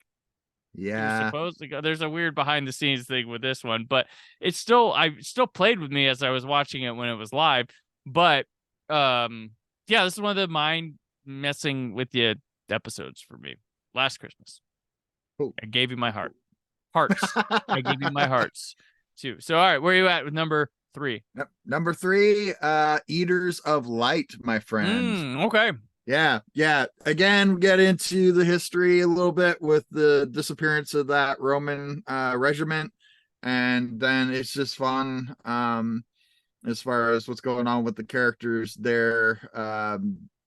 [SPEAKER 2] supposed to go. There's a weird behind the scenes thing with this one, but I still played with me as I was watching it when it was live. But this is one of the mind messing with you episodes for me. Last Christmas.
[SPEAKER 4] Cool.
[SPEAKER 2] I gave you my hearts. I gave you my hearts too. So all right, where are you at with number 3?
[SPEAKER 4] Number 3, Eaters of Light, my friend.
[SPEAKER 2] Okay.
[SPEAKER 4] Yeah. Again, get into the history a little bit with the disappearance of that Roman regiment, and then it's just fun as far as what's going on with the characters there,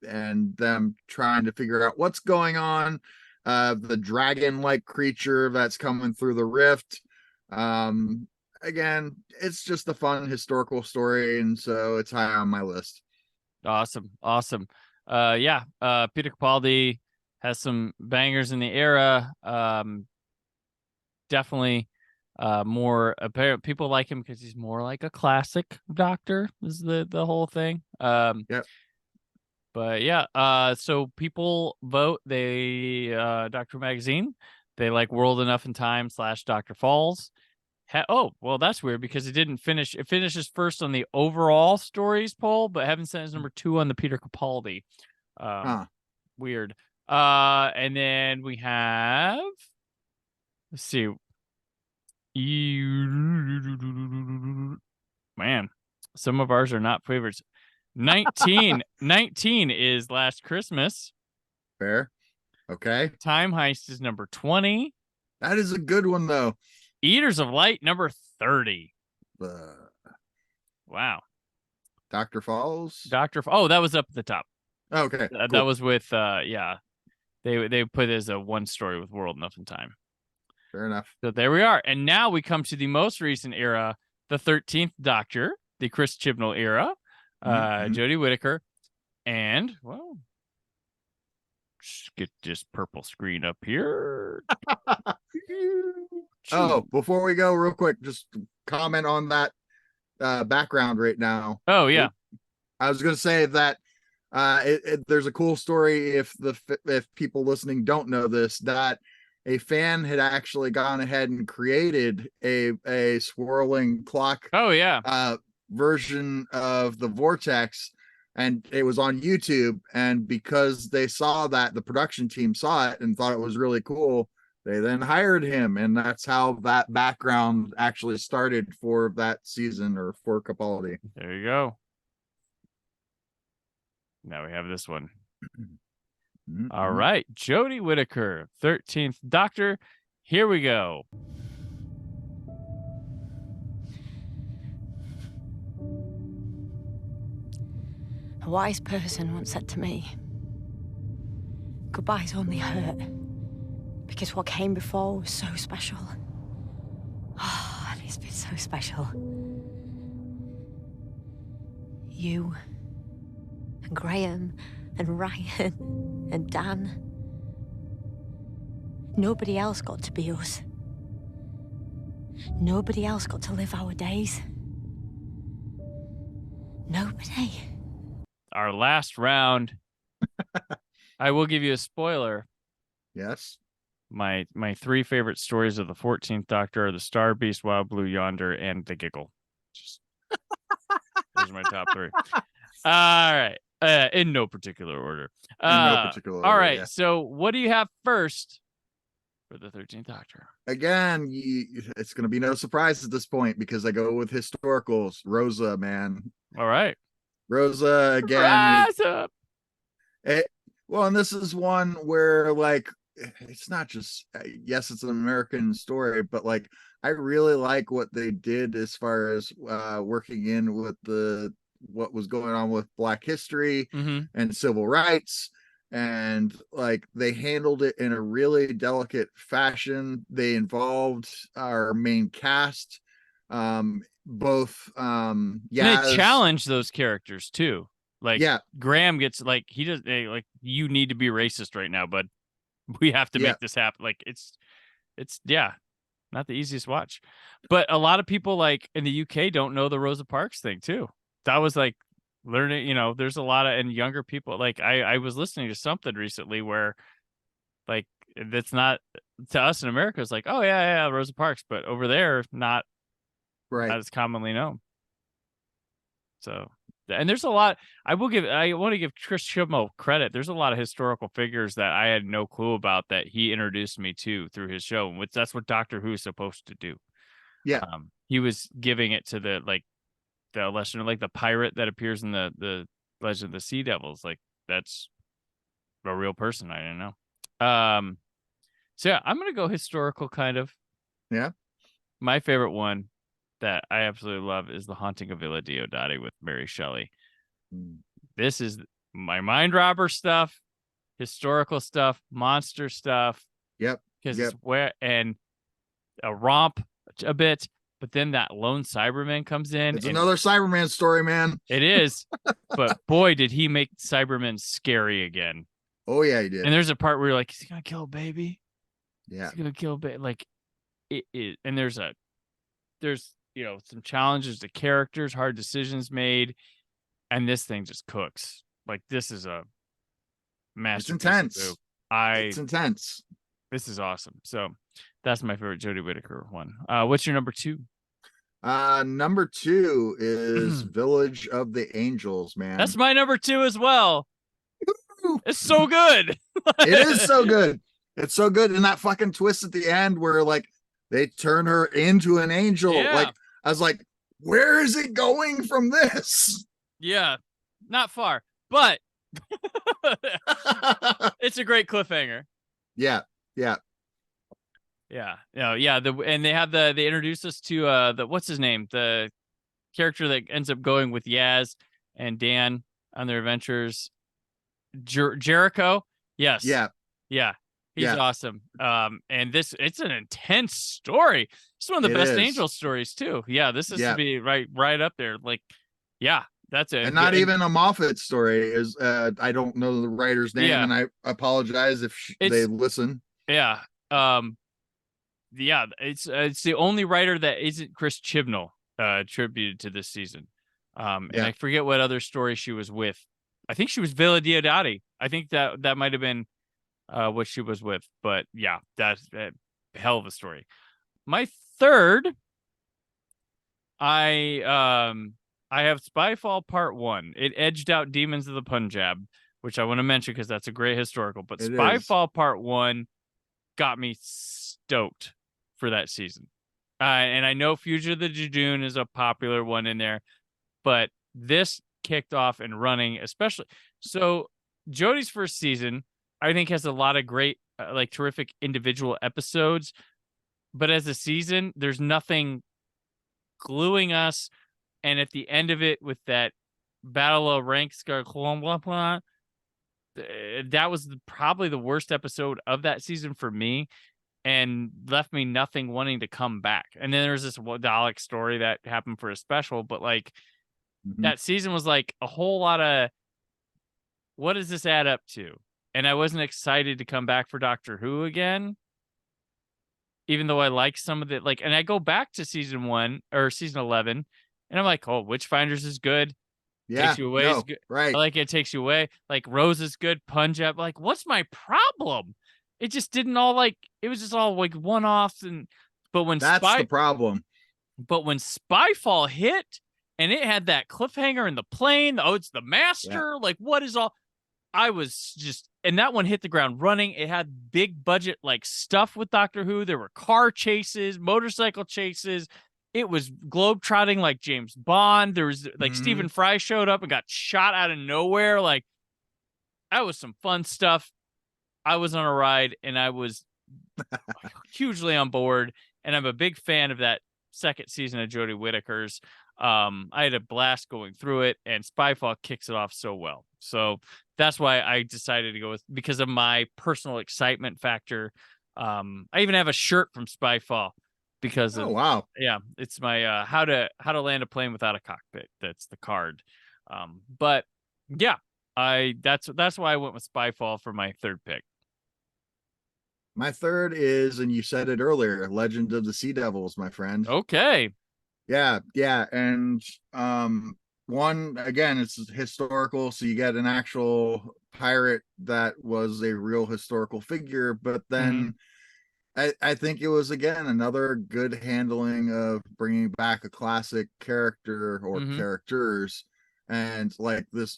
[SPEAKER 4] and them trying to figure out what's going on. The dragon-like creature that's coming through the rift. Again, it's just a fun historical story, and so it's high on my list.
[SPEAKER 2] Awesome. Peter Capaldi has some bangers in the era. Definitely more apparent. People like him because he's more like a classic Doctor, is the whole thing.
[SPEAKER 4] Yep.
[SPEAKER 2] But yeah, so people vote. They Doctor Magazine, they like World Enough in Time / Doctor Falls. Well, that's weird because it didn't finish. It finishes first on the overall stories poll, but Heaven Sent is number 2 on the Peter Capaldi. Weird. And then we have, let's see. Man, some of ours are not favorites. 19 is Last Christmas.
[SPEAKER 4] Fair. Okay.
[SPEAKER 2] Time Heist is number 20.
[SPEAKER 4] That is a good one, though.
[SPEAKER 2] Eaters of Light, number 30. Wow.
[SPEAKER 4] Dr. Falls?
[SPEAKER 2] Oh, that was up at the top.
[SPEAKER 4] Okay. Cool.
[SPEAKER 2] That was with, They put it as a one story with World Enough in Time.
[SPEAKER 4] Fair enough.
[SPEAKER 2] So there we are. And now we come to the most recent era, the 13th Doctor, the Chris Chibnall era, Jodie Whittaker, and, well, just get this purple screen up here.
[SPEAKER 4] Oh, before we go, real quick, just comment on that background right now.
[SPEAKER 2] Oh, yeah.
[SPEAKER 4] I was going to say that there's a cool story if people listening don't know this, that a fan had actually gone ahead and created a swirling clock version of the Vortex, and it was on YouTube, and because they saw that, the production team saw it and thought it was really cool, they then hired him, and that's how that background actually started for that season, or for Capaldi.
[SPEAKER 2] There you go. Now we have this one. All right, Jodie Whittaker, 13th Doctor. Here we go.
[SPEAKER 9] A wise person once said to me, goodbyes only hurt because what came before was so special. Oh, and it's been so special. You and Graham and Ryan and Dan. Nobody else got to be us. Nobody else got to live our days. Nobody.
[SPEAKER 2] Our last round. I will give you a spoiler.
[SPEAKER 4] Yes.
[SPEAKER 2] My three favorite stories of the 14th Doctor are The Star Beast, Wild Blue Yonder, and The Giggle. Those are my top three. All right. In no particular order. All right. Yeah. So what do you have first for the 13th Doctor?
[SPEAKER 4] Again, it's going to be no surprise at this point because I go with historicals. Rosa, man.
[SPEAKER 2] All right.
[SPEAKER 4] Rosa again. Rosa. Well, and this is one where, like, it's not just, yes, it's an American story, but like, I really like what they did as far as working in with what was going on with Black history and civil rights, and like they handled it in a really delicate fashion. They involved our main cast, both and
[SPEAKER 2] they challenge those characters too. Like, Graham gets, like, he does, like, you need to be racist right now, bud. We have to make this happen. Like, it's not the easiest watch, but a lot of people, like, in the UK don't know the Rosa Parks thing too. That was like learning, there's a lot of, and younger people, like, I was listening to something recently where, like, that's not to us in America. It's like, oh yeah, Rosa Parks, but over there, not as commonly known. So, and there's a lot. I want to give Chris Chibnall credit. There's a lot of historical figures that I had no clue about that he introduced me to through his show, which that's what Doctor Who is supposed to do.
[SPEAKER 4] Yeah,
[SPEAKER 2] he was giving it to the lesson, like the pirate that appears in the Legend of the Sea Devils. Like, that's a real person. I didn't know. So yeah, I'm gonna go historical kind of.
[SPEAKER 4] Yeah,
[SPEAKER 2] my favorite one that I absolutely love is The Haunting of Villa Diodati with Mary Shelley. This is my mind robber stuff, historical stuff, monster stuff.
[SPEAKER 4] Yep.
[SPEAKER 2] Because it's where, and a romp a bit, but then that lone Cyberman comes in.
[SPEAKER 4] It's another Cyberman story, man.
[SPEAKER 2] It is. But boy, did he make Cyberman scary again.
[SPEAKER 4] Oh yeah, he did.
[SPEAKER 2] And there's a part where you're like, is he gonna kill a baby?
[SPEAKER 4] Yeah.
[SPEAKER 2] Is he gonna kill a baby? Like, it, and there's some challenges to characters, hard decisions made, and this thing just cooks. Like, this is a masterpiece.
[SPEAKER 4] It's intense.
[SPEAKER 2] It's
[SPEAKER 4] intense.
[SPEAKER 2] This is awesome. So that's my favorite Jodie Whittaker one. What's your number two?
[SPEAKER 4] Number two is Village of the Angels, man.
[SPEAKER 2] That's my number two as well. It's so good.
[SPEAKER 4] It is so good. It's so good. And that fucking twist at the end where, like, they turn her into an angel.
[SPEAKER 2] Yeah.
[SPEAKER 4] Like, I was like, where is it going from this?
[SPEAKER 2] Yeah. not far, but it's a great cliffhanger.
[SPEAKER 4] Yeah.
[SPEAKER 2] Yeah. Yeah. They introduced us to what's his name? The character that ends up going with Yaz and Dan on their adventures. Jericho. Yes.
[SPEAKER 4] Yeah.
[SPEAKER 2] Yeah. He's awesome. And it's an intense story. It's one of the best Angel stories too. Yeah, this is to be right up there. Like, yeah, that's it.
[SPEAKER 4] And not even a Moffat story is I don't know the writer's name, and I apologize if they listen.
[SPEAKER 2] Yeah. It's the only writer that isn't Chris Chibnall attributed to this season. And I forget what other story she was with. I think she was Villa Diodati. I think that might have been what she was with, but yeah, that's a hell of a story. My third, I have Spyfall Part 1. It edged out Demons of the Punjab, which I want to mention because that's a great historical. But Spyfall Part 1 got me stoked for that season. And I know Fugitive of the Jejune is a popular one in there, but this kicked off and running, especially. So Jodie's first season, I think, has a lot of great, terrific individual episodes. But as a season, there's nothing gluing us. And at the end of it, with that Battle of Ranks, that was probably the worst episode of that season for me, and left me nothing wanting to come back. And then there's this Dalek story that happened for a special, but that season was like a whole lot of, what does this add up to? And I wasn't excited to come back for Doctor Who again, even though I like some of it. And I go back to season 1 or season 11, and I'm like, oh, Witchfinders is good.
[SPEAKER 4] Yeah,
[SPEAKER 2] takes you away is good.
[SPEAKER 4] Right.
[SPEAKER 2] I like it. Takes you away. Rose is good. Punjab. What's my problem? It just didn't all it was just all one-offs. But when
[SPEAKER 4] that's the problem.
[SPEAKER 2] But when Spyfall hit and it had that cliffhanger in the plane, it's the master. Yeah. What is all? I was just, and that one hit the ground running. It had big budget stuff with Doctor Who. There were car chases, motorcycle chases. It was globetrotting like James Bond. There was Stephen Fry showed up and got shot out of nowhere. That was some fun stuff. I was on a ride and I was hugely on board. And I'm a big fan of that second season of Jodie Whittaker's. I had a blast going through it, and Spyfall kicks it off so well. So that's why I decided to go with, because of my personal excitement factor. I even have a shirt from Spyfall because of,
[SPEAKER 4] wow.
[SPEAKER 2] Yeah, it's my how to land a plane without a cockpit. That's the card. But yeah, that's why I went with Spyfall for my third pick.
[SPEAKER 4] My third is, and you said it earlier, Legend of the Sea Devils, my friend.
[SPEAKER 2] Okay.
[SPEAKER 4] Yeah. And one, again, it's historical, so you get an actual pirate that was a real historical figure, but then I think it was, again, another good handling of bringing back a classic character or characters. And this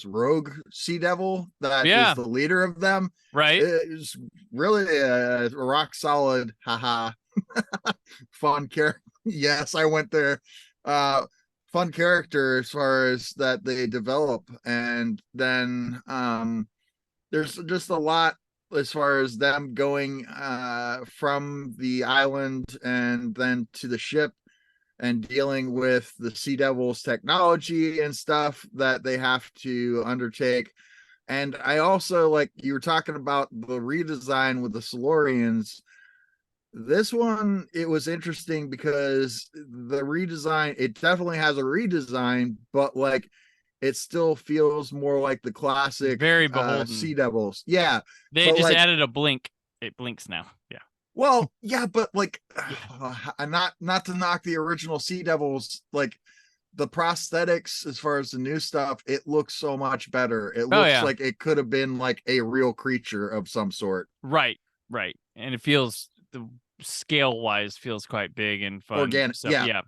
[SPEAKER 4] rogue sea devil that is the leader of them,
[SPEAKER 2] right?
[SPEAKER 4] Is really a rock solid, fun character. Yes, I went there. Fun character as far as that they develop, and then there's just a lot as far as them going from the island and then to the ship, and dealing with the Sea Devils technology and stuff that they have to undertake. And I also, you were talking about the redesign with the Silurians. This one, it was interesting because the redesign, it definitely has a redesign, but it still feels more like the classic
[SPEAKER 2] very beholden
[SPEAKER 4] Sea Devils. Yeah.
[SPEAKER 2] They just added a blink. It blinks now. Yeah.
[SPEAKER 4] Well, yeah, but not to knock the original Sea Devils, the prosthetics as far as the new stuff, it looks so much better. It looks like it could have been a real creature of some sort.
[SPEAKER 2] Right. And it feels, the scale wise, feels quite big and fun.
[SPEAKER 4] Organic.
[SPEAKER 2] So,
[SPEAKER 4] yeah.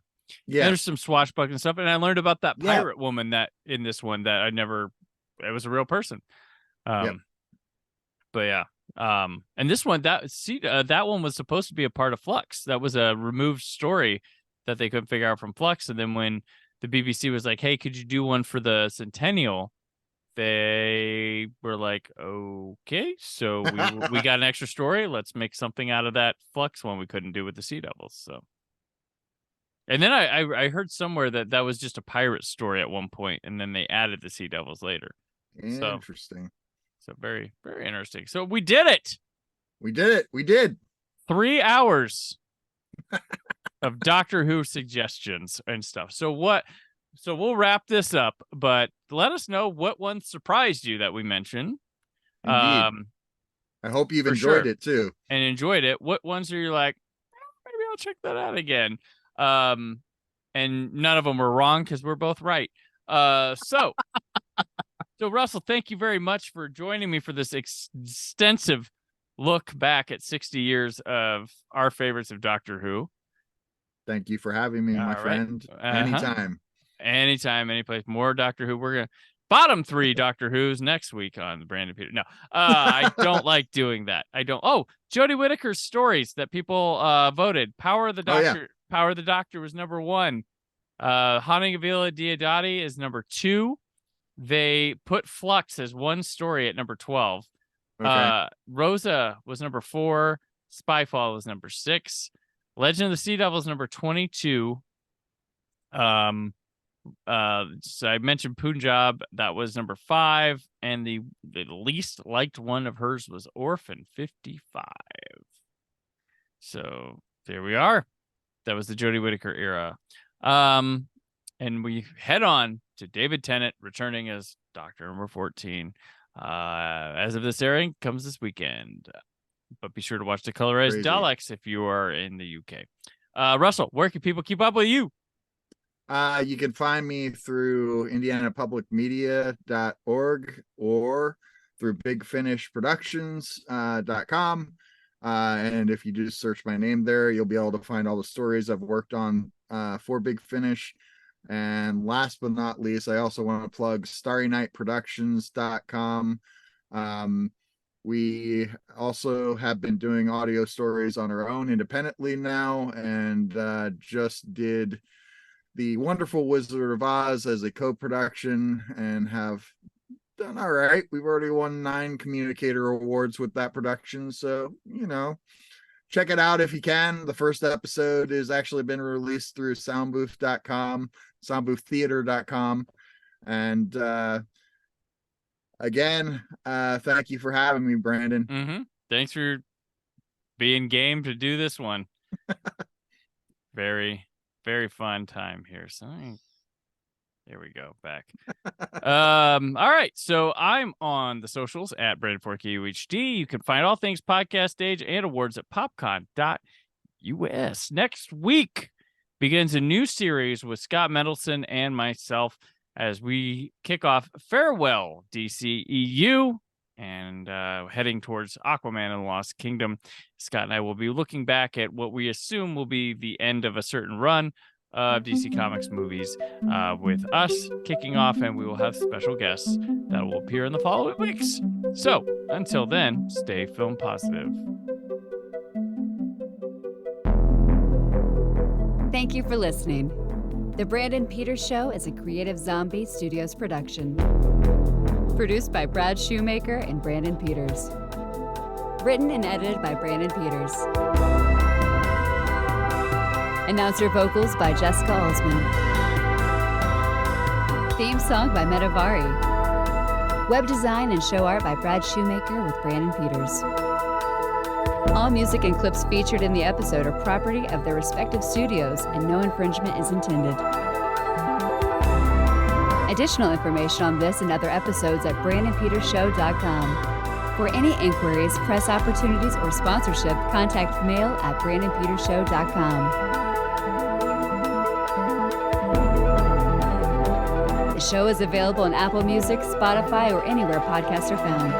[SPEAKER 2] There's some swashbuckling stuff, and I learned about that pirate woman that in this one that it was a real person. But yeah. And this one, that one was supposed to be a part of Flux. That was a removed story that they couldn't figure out from Flux. And then when the BBC was like, hey, could you do one for the centennial? They were like, okay, so we got an extra story. Let's make something out of that Flux one we couldn't do with the Sea Devils. So, and then I heard somewhere that was just a pirate story at one point, and then they added the Sea Devils later.
[SPEAKER 4] Interesting.
[SPEAKER 2] So very, very interesting. So we did it.
[SPEAKER 4] We did. 3
[SPEAKER 2] hours of Doctor Who suggestions and stuff. So we'll wrap this up, but let us know what one surprised you that we mentioned.
[SPEAKER 4] I hope you've enjoyed it too.
[SPEAKER 2] And enjoyed it. What ones are you like, maybe I'll check that out again. And none of them were wrong because we're both right. So Russell, thank you very much for joining me for this extensive look back at 60 years of our favorites of Doctor Who.
[SPEAKER 4] Thank you for having me, my friend. Anytime.
[SPEAKER 2] Anytime, anyplace. More Doctor Who. We're gonna bottom 3 Doctor Who's next week on the Brandon Peters. No, I don't like doing that. I don't. Oh, Jodie Whittaker's stories that people voted. Power of the Doctor. Oh, yeah. Power of the Doctor was number 1. Haunting of Villa Diodati is number 2. They put Flux as one story at number 12. Okay. Rosa was number 4. Spyfall was number 6. Legend of the Sea Devils number 22. So I mentioned Punjab, that was number 5, and the least liked one of hers was Orphan 55. So there we are. That was the Jodie Whittaker era. And we head on to David Tennant returning as Doctor number 14. As of this airing, comes this weekend. But be sure to watch the colorized Daleks if you are in the UK. Russell, where can people keep up with you?
[SPEAKER 4] You can find me through indianapublicmedia.org or through bigfinishproductions.com. And if you just search my name there, you'll be able to find all the stories I've worked on for Big Finish. And last but not least, I also want to plug starrynightproductions.com. We also have been doing audio stories on our own independently now, and just did The Wonderful Wizard of Oz as a co-production and have done all right. We've already won 9 communicator awards with that production. So, check it out if you can. The first episode has actually been released through soundbooth.com, soundbooththeater.com. And again, thank you for having me, Brandon.
[SPEAKER 2] Mm-hmm. Thanks for being game to do this one. Very, very fun time here. So there we go. Back. All right. So I'm on the socials at Brandon4KUHD. You can find all things podcast stage and awards at popcon.us. Next week begins a new series with Scott Mendelson and myself as we kick off Farewell DCEU and heading towards Aquaman and the Lost Kingdom. Scott and I will be looking back at what we assume will be the end of a certain run of DC Comics movies with us kicking off, and we will have special guests that will appear in the following weeks. So until then, stay film positive.
[SPEAKER 1] Thank you for listening. The Brandon Peters Show is a Creative Zombie Studios production. Produced by Brad Shoemaker and Brandon Peters. Written and edited by Brandon Peters. Announcer vocals by Jessica Alsman. Theme song by Metavari. Web design and show art by Brad Shoemaker with Brandon Peters. All music and clips featured in the episode are property of their respective studios, and no infringement is intended. Additional information on this and other episodes at BrandonPetersShow.com. For any inquiries, press opportunities, or sponsorship, contact mail at BrandonPetersShow.com. The show is available on Apple Music, Spotify, or anywhere podcasts are found.